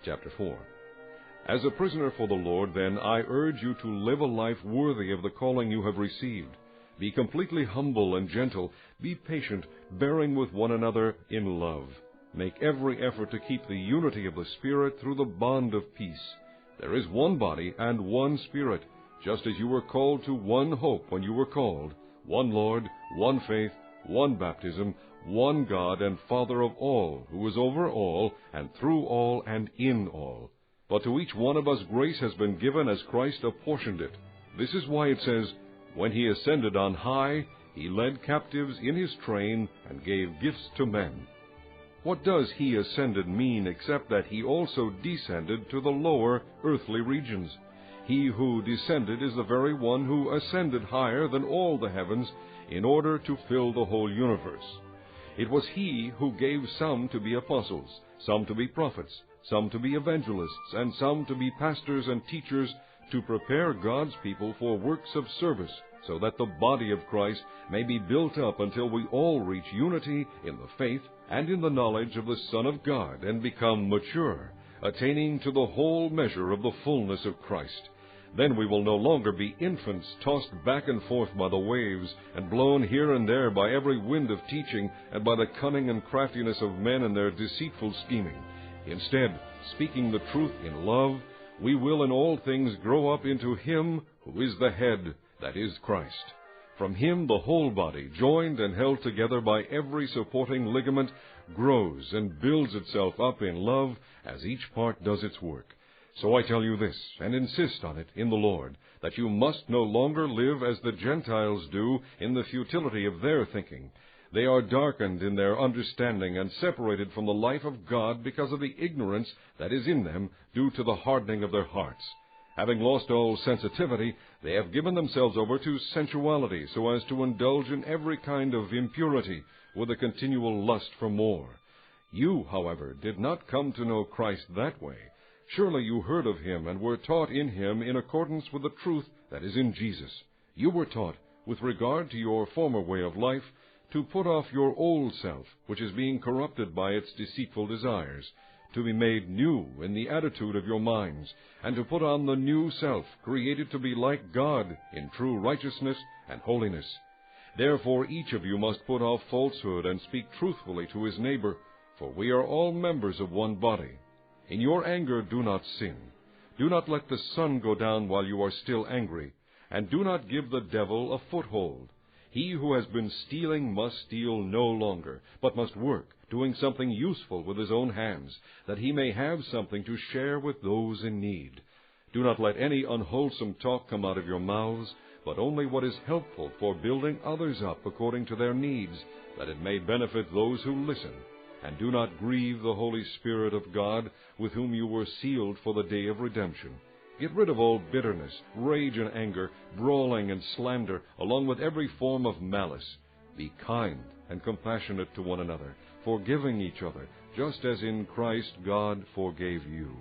Chapter 4. As a prisoner for the Lord, then, I urge you to live a life worthy of the calling you have received. Be completely humble and gentle. Be patient, bearing with one another in love. Make every effort to keep the unity of the Spirit through the bond of peace. There is one body and one Spirit, just as you were called to one hope when you were called, one Lord, one faith, one baptism, one God and Father of all, who is over all, and through all, and in all. But to each one of us grace has been given as Christ apportioned it. This is why it says, When he ascended on high, he led captives in his train, and gave gifts to men. What does he ascended mean except that he also descended to the lower earthly regions? He who descended is the very one who ascended higher than all the heavens in order to fill the whole universe. It was he who gave some to be apostles, some to be prophets, some to be evangelists, and some to be pastors and teachers, to prepare God's people for works of service, so that the body of Christ may be built up until we all reach unity in the faith and in the knowledge of the Son of God, and become mature, attaining to the whole measure of the fullness of Christ. Then we will no longer be infants, tossed back and forth by the waves, and blown here and there by every wind of teaching, and by the cunning and craftiness of men and their deceitful scheming. Instead, speaking the truth in love, we will in all things grow up into Him who is the head, that is Christ. From Him the whole body, joined and held together by every supporting ligament, grows and builds itself up in love as each part does its work. So I tell you this, and insist on it in the Lord, that you must no longer live as the Gentiles do in the futility of their thinking. They are darkened in their understanding and separated from the life of God because of the ignorance that is in them due to the hardening of their hearts. Having lost all sensitivity, they have given themselves over to sensuality so as to indulge in every kind of impurity with a continual lust for more. You, however, did not come to know Christ that way. Surely you heard of Him and were taught in Him in accordance with the truth that is in Jesus. You were taught, with regard to your former way of life, to put off your old self, which is being corrupted by its deceitful desires, to be made new in the attitude of your minds, and to put on the new self, created to be like God in true righteousness and holiness. Therefore each of you must put off falsehood and speak truthfully to his neighbor, for we are all members of one body. In your anger do not sin. Do not let the sun go down while you are still angry, and do not give the devil a foothold. He who has been stealing must steal no longer, but must work, doing something useful with his own hands, that he may have something to share with those in need. Do not let any unwholesome talk come out of your mouths, but only what is helpful for building others up according to their needs, that it may benefit those who listen. And do not grieve the Holy Spirit of God, with whom you were sealed for the day of redemption. Get rid of all bitterness, rage and anger, brawling and slander, along with every form of malice. Be kind and compassionate to one another, forgiving each other, just as in Christ God forgave you.